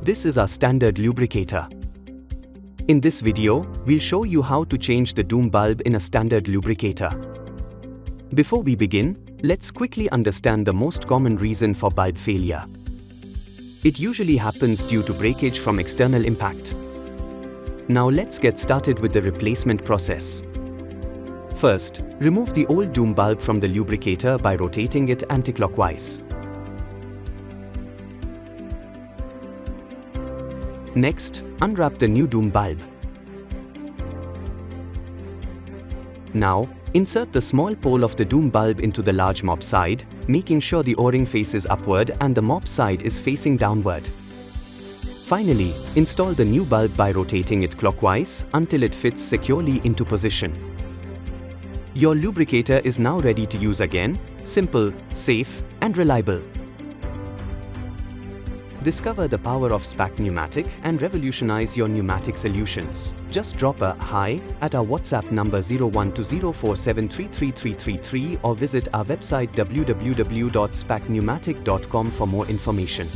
This is our standard lubricator. In this video, we'll show you how to change the doom bulb in a standard lubricator. Before we begin, let's quickly understand the most common reason for bulb failure. It usually happens due to breakage from external impact. Now let's get started with the replacement process. First, remove the old doom bulb from the lubricator by rotating it anticlockwise. Next, unwrap the new doom bulb. Now, insert the small pole of the doom bulb into the large mop side, making sure the O-ring faces upward and the mop side is facing downward. Finally, install the new bulb by rotating it clockwise until it fits securely into position. Your lubricator is now ready to use again, simple, safe, and reliable. Discover the power of SPAC Pneumatic and revolutionize your pneumatic solutions. Just drop a "Hi" at our WhatsApp number 0120473333 or visit our website www.spacpneumatic.com for more information.